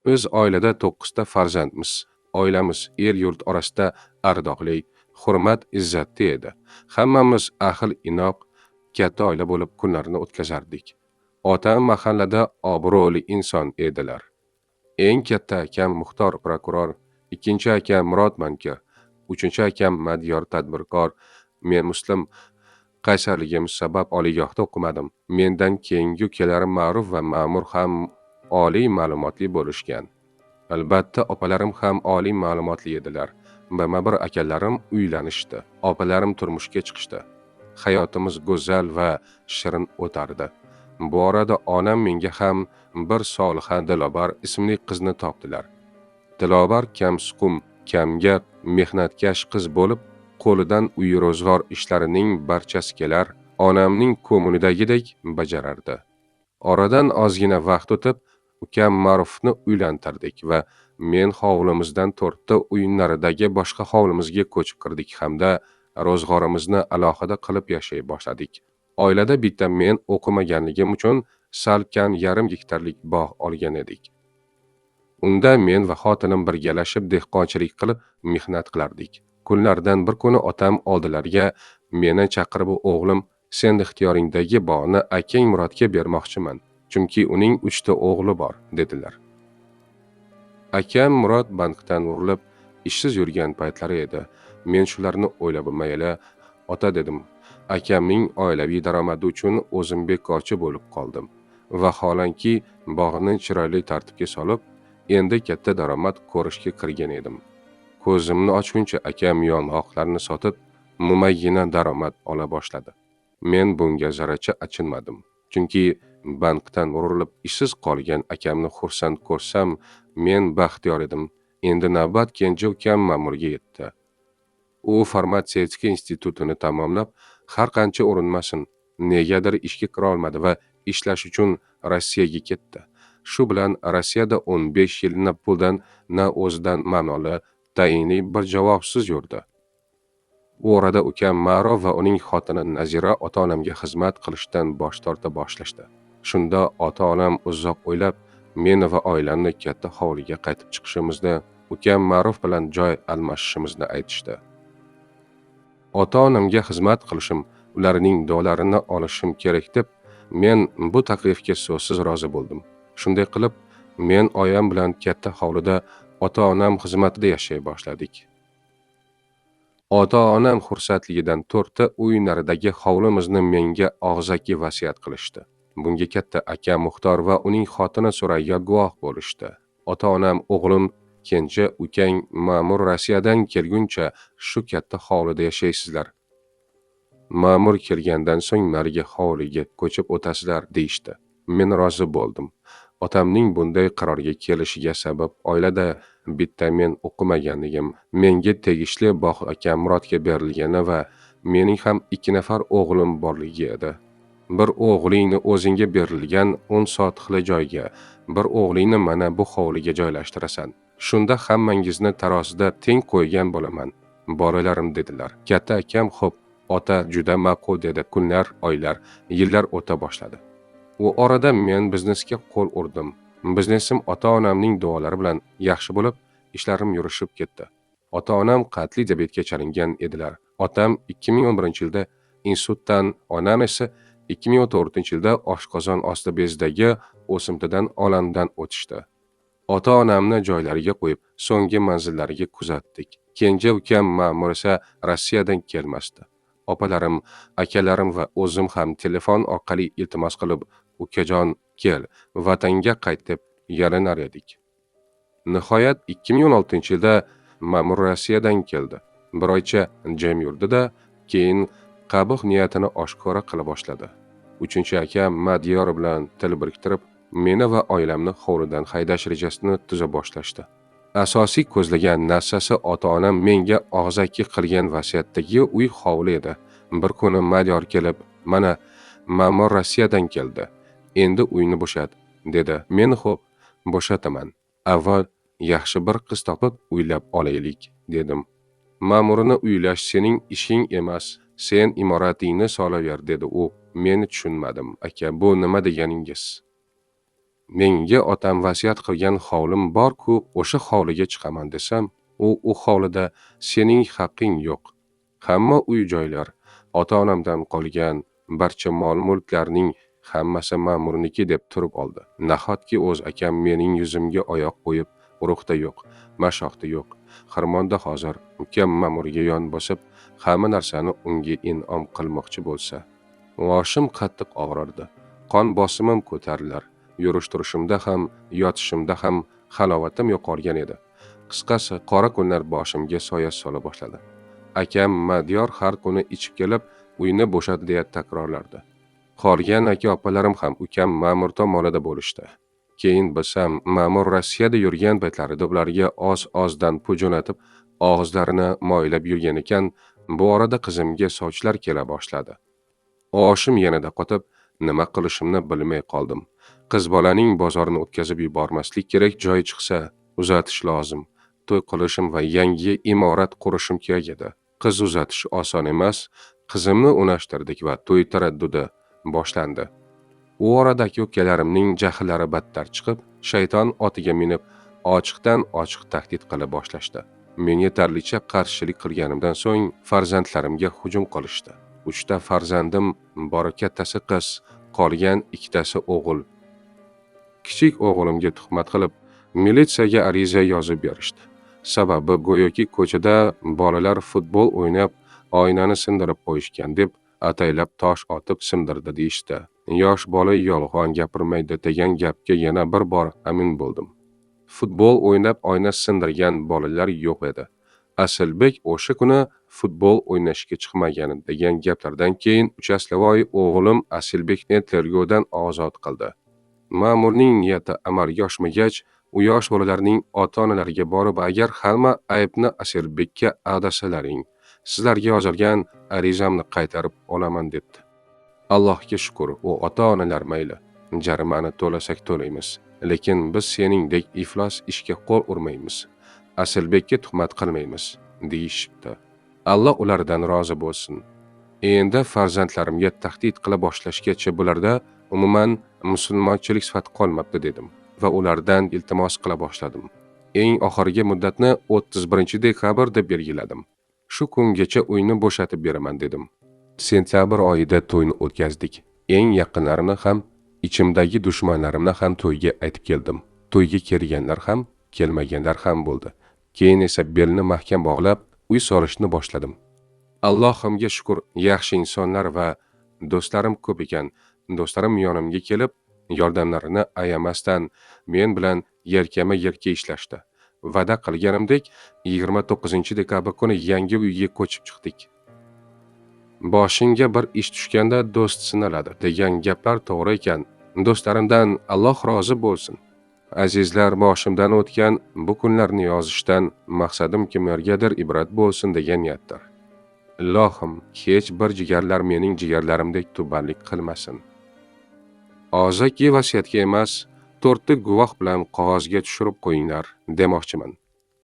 Biz oilada 9 ta farzandmiz. Oilamiz el-yurt orasida ardoqli, hurmat, izzatli edi. Hammamiz ahil-inoq, katta oila bo'lib kunlarni o'tkazardik. Otam mahallada obro'li inson edilar. Eng katta akam Muxtor prokuror, ikkinchi akam Murod bankir, uchinchi akam Madyor tadbirkor. Men Muslim qaysarligim sabab oliygohda o'qimadim. Mendan keyingi ukalarim Ma'ruf va Ma'mur ham oliy ma'lumotli bo'lishgan. Albatta, opalarim ham oliy ma'lumotli edilar. Bir akalarim uylanishdi. Opalarim turmushga chiqishdi. Hayotimiz go'zal va shirin o'tardi. Bu orada onam menga ham bir Soliha Dilobar ismli qizni topdilar. Dilobar kamsuqum, kamgap, mehnatkash qiz bo'lib, qo'lidan uy ro'zg'or ishlarining barchasi kelar, onamning ko'nglidagidek bajarardi. Oradan ozgina vaqt o'tib, ukam Ma'rufni uylantirdik va men hovlimizdan 4 ta uy naridagi boshqa hovlimizga ko'chib kirdik hamda ro'zg'orimizni alohida qilib yashay boshladik. Oilada bitta men o'qimaganligim uchun salkam yarim gektarlik bog' olgan edik. Unda men va xotinim birgalashib dehqonchilik qilib mehnat qilardik. Kunlardan bir kuni otam oldilariga meni chaqirib, o'g'lim, sen ixtiyoringdagi bog'ni akang Murodga bermoqchiman, chunki uning 3 ta o'g'li bor, dedilar. Akam Murod bankdan urilib, ishsiz yurgan paytlari edi. Men shularni o'ylab mayli, ota dedim. Akamning oilaviy daromadi uchun o'zim bekorchi bo'lib qoldim. Vaholanki, bog'ni chiroyli tartibga solib, endi katta daromad ko'rishga kirgan edim. Ko'zimni ochguncha akam yong'oqlarni sotib, mo'maygina daromad ola boshladi. Men bunga zarracha achinmadim. Chunki bankdan urilib ishsiz qolgan akamni xursand ko'rsam, men baxtiyor edim. Endi navbat kenja ukam ma'murga yetdi. U farmatsevtika institutini tamomlab, har qancha urinmasin, negadir ishga kira olmadi va ishlash uchun Rossiyaga ketdi. Shu bilan Rossiyada 15 yil na puldan, na o'zidan ma'noli, tayinli bir javobsiz yurdi. U orada ukam Ma'ruf va uning xotini Nazira ota-onamga xizmat qilishdan bosh torta boshlashdi. Shunda ota-onam uzoq o'ylab, meni va oilamni katta hovliga qaytib chiqishimizni, ukam Ma'ruf bilan joy almashishimizni aytishdi. Ota-onamga xizmat qilishim, ularning duolarini olishim kerak deb, men bu taklifga so'zsiz rozi bo'ldim. Shunday qilib, men oyam bilan katta hovlida ota-onam xizmatida yashay boshladik. Ota-onam xursandligidan 4 ta uy naridagi hovlimizni menga og'zaki vasiyat qilishdi. Bunga katta akam Muxtor va uning xotini Surayyo guvoh bo'lishdi. Ota-onam, o'g'lim, kenja ukang Ma'mur Rossiyadan kelguncha shu katta hovlida yashaysizlar. Ma'mur kelgandan so'ng narigi hovliga ko'chib o'tasizlar, deyishdi. Men rozi bo'ldim. Otamning bunday qarorga kelishiga sabab oilada bitta men o'qimaganligim, menga tegishli bog' akam Murodga berilgani va mening ham 2 nafar o'g'lim borligi edi. Bir o'g'lingni o'zingga berilgan 10 sotixli joyga, bir o'g'lingni mana bu hovliga joylashtirasan. Shunda hammangizni tarozida teng qo'ygan bo'laman. Bolalarim, dedilar. Katta akam, xo'p, ota, juda ma'qul, dedi. Kunlar, oylar, yillar o'ta boshladi. U orada men biznesga qo'l urdim. Biznesim ota-onamning duolari bilan yaxshi bo'lib, ishlarim yurishib ketdi. Ota-onam qatli diabetga chalingan edilar. Otam 2011-yilda institutdan, onam esa 2014-yilda oshqozon osti bezidagi o'simtadan olamdan o'tishdi. Ota-onamni joylariga qo'yib, so'nggi manzillariga kuzatdik. Kenja ukam Ma'mur esa Rossiyadan kelmasdi. Opalarim, akalarim va o'zim ham telefon orqali iltimos qilib, ukajon, kel, vatanga qayt deb yalinar edik. Nihoyat 2016-yilda Ma'mur Rossiyadan keldi. Bir oycha jam yurdi-da, keyin qabih niyatini oshkora qila boshladi. 3-akam Madyor bilan til biriktirib, meni va oilamni hovlidan haydash rejasini tuza boshlashdi. Asosiy ko'zlagan narsasi ota-onam menga og'zaki qilgan vasiyatdagi uy hovli edi. Bir kuni Madyor kelib, mana Ma'mur Rossiyadan keldi. Endi uyni bo'shat, dedi. Men xo'p, bo'shataman. Avval yaxshi bir qiz topib uylab olaylik, dedim. Ma'murni uylash sening ishing emas, sen imoratingni solaver, dedi u. Men tushunmadim. Aka, bu nima deganingiz? menga otam vasiyat qilgan hovlim bor-ku, o'sha hovliga chiqaman desam, u hovlida sening haqqing yo'q. Hamma uy-joylar ota-onamdan qolgan, barcha mol-mulklarning hammasi ma'murniki deb turib oldi. Nahotki o'z akam mening yuzimga oyoq qo'yib, urug'da yo'q, mashoqda yo'q, xirmonda hozir ukam ma'murga yon bosib, hamma narsani unga in'om qilmoqchi bo'lsa. Boshim qattiq og'rirdi. Qon bosimim ko'tarilar. Yurish-turishimda ham, yotishimda ham halovatim yo'qolgan edi. Qisqasi, qora kunlar boshimga soya sola boshladi. Akam Madiyor har kuni ichib kelib, uyni bo'shat deya takrorlardi. Qolgan aka-opalarim ham ukam ma'mur tomonida bo'lishdi. Keyin bilsam, ma'mur Rossiyada yurgan paytlarida ularga oz-ozdan pul jo'natib, og'izlarini moylab yurgan ekan, bu orada qizimga sovchilar kela boshladi. Oshim yanada qotib, nima qilishimni bilmay qoldim. Qiz bolaning bozorni o'tkazib yubormaslik kerak, joy chiqsa uzatish lozim. To'y qilishim va yangi imorat qurishim kerak edi. Qiz uzatish oson emas. Qizimni unashtirdik va to'y taraddudi boshlandi. U oradagi ukalarimning jahllari battar chiqib, shayton otiga minib, ochiqdan ochiq tahdid qila boshlashdi. Men yetarlicha qarshilik qilganimdan so'ng farzandlarimga hujum qilishdi. 3 ta farzandim bor, kattasi qiz, qolgan 2 tasi o'g'il. Kichik o'g'limga tuhmat qilib, militsiyaga ariza yozib berishdi. Sababi go'yoki ko'chada bolalar futbol o'ynab, oynani sindirib qo'yishgan deb ataylab tosh otib sindirdi deyishdi. Yosh bola yolg'on gapirmaydi degan gapga yana bir bor amin bo'ldim. Futbol o'ynab oyna sindirgan bolalar yo'q edi. Asilbek o'sha kuni futbol o'ynashga chiqmagan degan gaplardan keyin uchastlavoy o'g'lim Asilbekni tergovdan ozod qildi. Ma'murning niyati amalga oshmagach, u yosh bolalarning ota-onalariga borib, agar hamma aybni Asilbekka ag'dasalaring, sizlarga yozilgan arizamni qaytarib olaman debdi. Allohga shukr, u ota-onalar mayli, jarimani to'lasak to'laymiz, lekin biz seningdek iflos ishga qo'l urmaymiz. Asilbekka tuhmat qilmaymiz, deyishibdi. Alloh ulardan rozi bo'lsin. Endi farzandlarimga tahdid qila boshlashgacha bularda umuman musulmonchilik sifati qolmabdi dedim va ulardan iltimos qila boshladim. Eng oxirgi muddatni 31 dekabr deb belgiladim. Shu kungacha uyni bo'shatib beraman dedim. Sentyabr oyida to'yni o'tkazdik. Eng yaqinlarimni ham, ichimdagi dushmanlarimni ham to'yga aytib keldim. To'yga kelganlar ham, kelmaganlar ham bo'ldi. Keyin esa belni mahkam bog'lab, uy solishni boshladim. Allohimga shukr, yaxshi insonlar va do'stlarim ko'p ekan. Do'stlarim yonimga kelib, yordamlarini ayamasdan men bilan yelkama-yelka ishlashdi. Va'da qilganimdek 29 dekabr kuni yangi uyga ko'chib chiqdik. Boshingga bir ish tushganda do'st sinaladi degan gaplar to'g'ri ekan. Do'stlarimdan Alloh rozi bo'lsin. Azizlar, boshimdan o'tgan bu kunlarni yozishdan maqsadim kimlargadir ibrat bo'lsin degan niyatdir. Ilohim, hech bir jigarlar mening jigarlarimdek tubanlik qilmasin. Og'zaki vasiyatga emas, 4 ta guvoh bilan qog'ozga tushirib qo'yinglar demoqchiman.